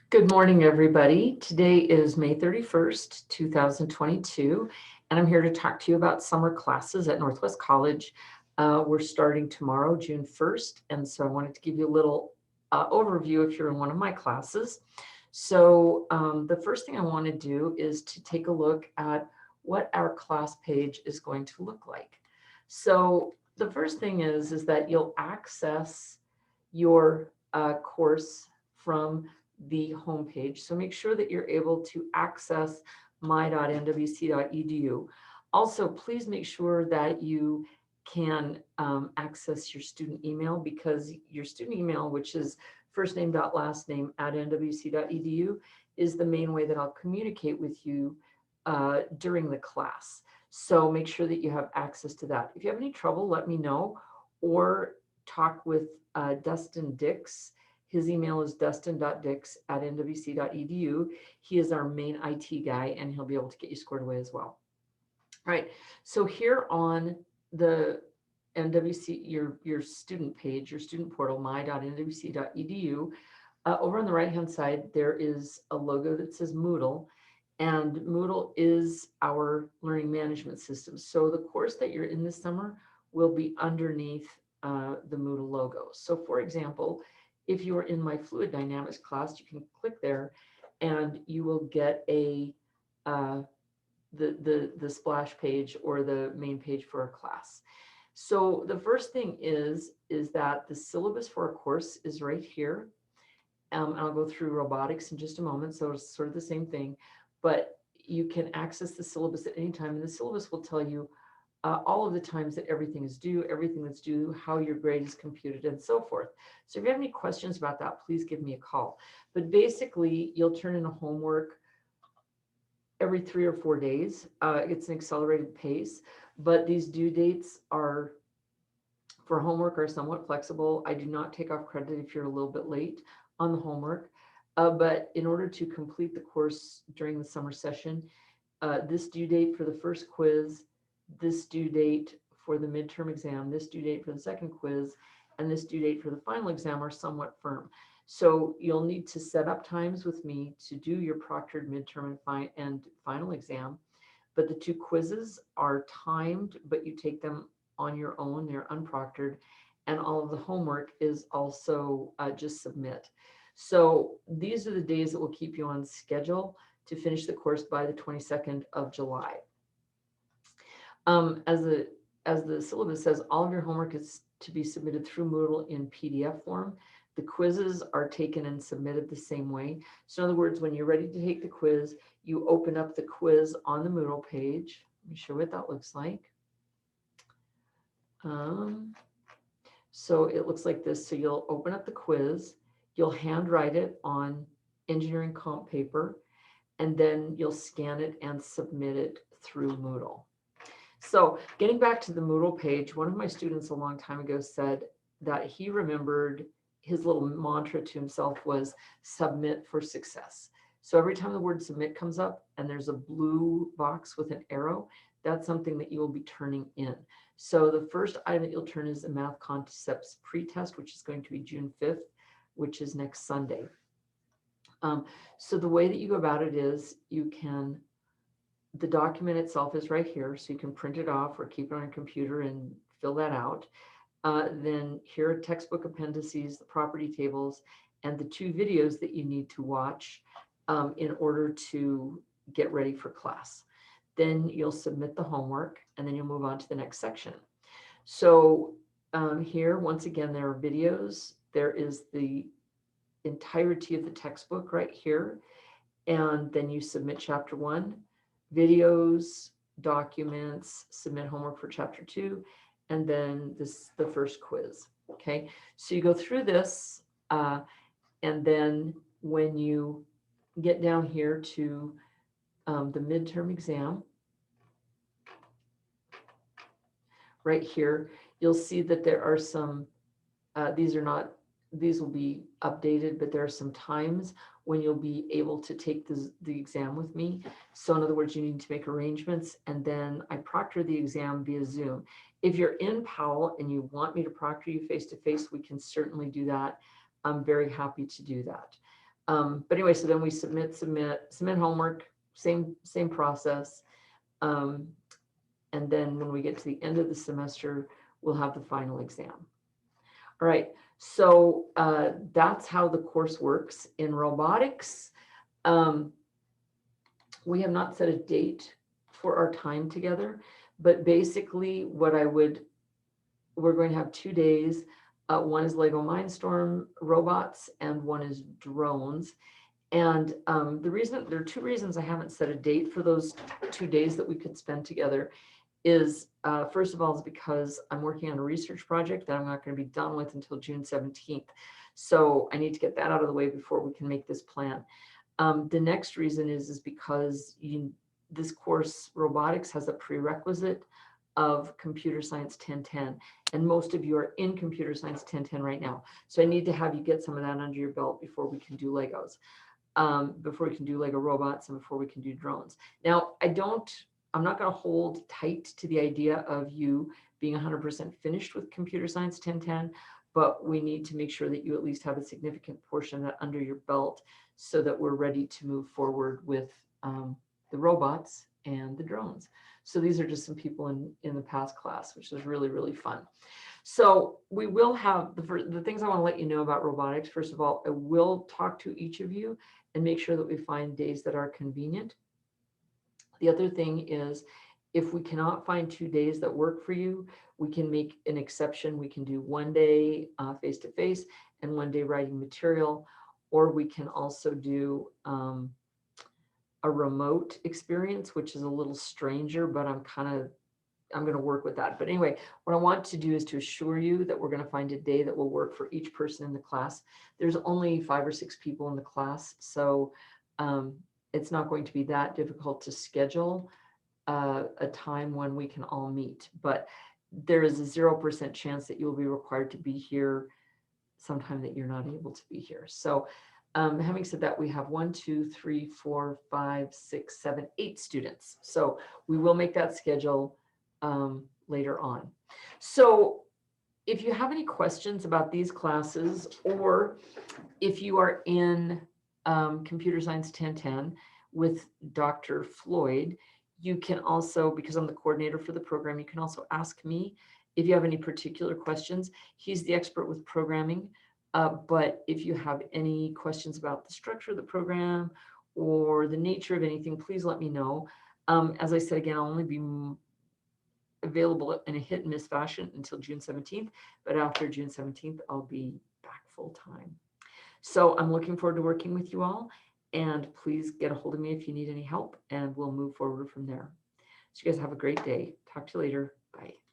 Good morning, everybody. Today is May 31st, 2022, and I'm here to talk to you about summer classes at Northwest College. We're starting tomorrow, June 1st, and so I wanted to give you a little overview if you're in one of my classes. So the first thing I want to do is to take a look at what our class page is going to look like. So the first thing is that you'll access your course from the homepage. So make sure that you're able to access my.nwc.edu. Also, please make sure that you can access your student email, because your student email, which is firstname.lastname@nwc.edu, is the main way that I'll communicate with you during the class. So make sure that you have access to that. If you have any trouble, let me know, or talk with Dustin Dix. His email is dustin.dix@nwc.edu. He is our main IT guy, and he'll be able to get you squared away as well. All right, so here on the NWC, your student page, your student portal, my.nwc.edu, over on the right-hand side, there is a logo that says Moodle, and Moodle is our learning management system. So the course that you're in this summer will be underneath the Moodle logo. So for example, if you are in my fluid dynamics class, you can click there and you will get a the splash page or the main page for a class. So the first thing is that the syllabus for a course is right here. I'll go through robotics in just a moment, so it's sort of the same thing, but you can access the syllabus at any time, and the syllabus will tell you all of the times that everything is due, everything that's due, how your grade is computed, and so forth. So if you have any questions about that, please give me a call. But basically, you'll turn in a homework every 3 or 4 days. It's an accelerated pace, but these due dates are for homework are somewhat flexible. I do not take off credit if you're a little bit late on the homework, but in order to complete the course during the summer session, this due date for the first quiz, this due date for the midterm exam, this due date for the second quiz, and this due date for the final exam are somewhat firm. So you'll need to set up times with me to do your proctored midterm and final exam. But the 2 quizzes are timed, but you take them on your own. They're unproctored. And all of the homework is also just submit. So these are the days that will keep you on schedule to finish the course by the 22nd of July. As the syllabus says, all of your homework is to be submitted through Moodle in PDF form. The quizzes are taken and submitted the same way. So in other words, when you're ready to take the quiz, you open up the quiz on the Moodle page. Let me show what that looks like. So it looks like this. So you'll open up the quiz, you'll handwrite it on engineering comp paper, and then you'll scan it and submit it through Moodle. So getting back to the Moodle page, one of my students a long time ago said that he remembered his little mantra to himself was submit for success. So every time the word submit comes up and there's a blue box with an arrow, that's something that you will be turning in. So the first item that you'll turn is a math concepts pretest, which is going to be June 5th, which is next Sunday. So the way that you go about it is the document itself is right here, so you can print it off or keep it on your computer and fill that out. Then here are textbook appendices, the property tables, and the 2 videos that you need to watch in order to get ready for class. Then you'll submit the homework, and then you'll move on to the next section. So here, once again, there are videos. There is the entirety of the textbook right here, and then you submit chapter 1, videos, documents, submit homework for chapter 2, and then the first quiz. Okay, so you go through this, and then when you get down here to the midterm exam, right here, you'll see that there are some, these will be updated, but there are some times when you'll be able to take the exam with me. So in other words, you need to make arrangements, and then I proctor the exam via Zoom. If you're in Powell and you want me to proctor you face-to-face, we can certainly do that. I'm very happy to do that. But anyway, so then we submit homework, same process. And then when we get to the end of the semester, we'll have the final exam. All right, so that's how the course works in robotics. We have not set a date for our time together, but basically we're going to have 2 days. One is Lego Mindstorm robots and one is drones. And there are 2 reasons I haven't set a date for those 2 days that we could spend together is, first of all, is because I'm working on a research project that I'm not going to be done with until June 17th. So I need to get that out of the way before we can make this plan. The next reason is because this course, robotics, has a prerequisite of computer science 1010. And most of you are in computer science 1010 right now. So I need to have you get some of that under your belt before we can do Legos, before we can do Lego robots, and before we can do drones. Now, I'm not going to hold tight to the idea of you being 100% finished with computer science 1010, but we need to make sure that you at least have a significant portion of that under your belt so that we're ready to move forward with the robots and the drones. So these are just some people in the past class, which is really, really fun. So we will have the things I want to let you know about robotics. First of all, I will talk to each of you and make sure that we find days that are convenient. The other thing is, if we cannot find 2 days that work for you, we can make an exception. We can do 1 day face-to-face and 1 day writing material, or we can also do a remote experience, which is a little stranger, but I'm going to work with that. But anyway, what I want to do is to assure you that we're going to find a day that will work for each person in the class. There's only 5 or 6 people in the class, so it's not going to be that difficult to schedule a time when we can all meet. But there is a 0% chance that you'll be required to be here sometime that you're not able to be here. So having said that, we have 1, 2, 3, 4, 5, 6, 7, 8 students. So we will make that schedule later on. So if you have any questions about these classes, or if you are in Computer Science 1010 with Dr. Floyd, you can also, because I'm the coordinator for the program, you can also ask me if you have any particular questions. He's the expert with programming, but if you have any questions about the structure of the program or the nature of anything, please let me know. As I said, again, I'll only be available in a hit and miss fashion until June 17th, but after June 17th, I'll be back full time. So I'm looking forward to working with you all, and please get a hold of me if you need any help, and we'll move forward from there. So you guys have a great day. Talk to you later. Bye.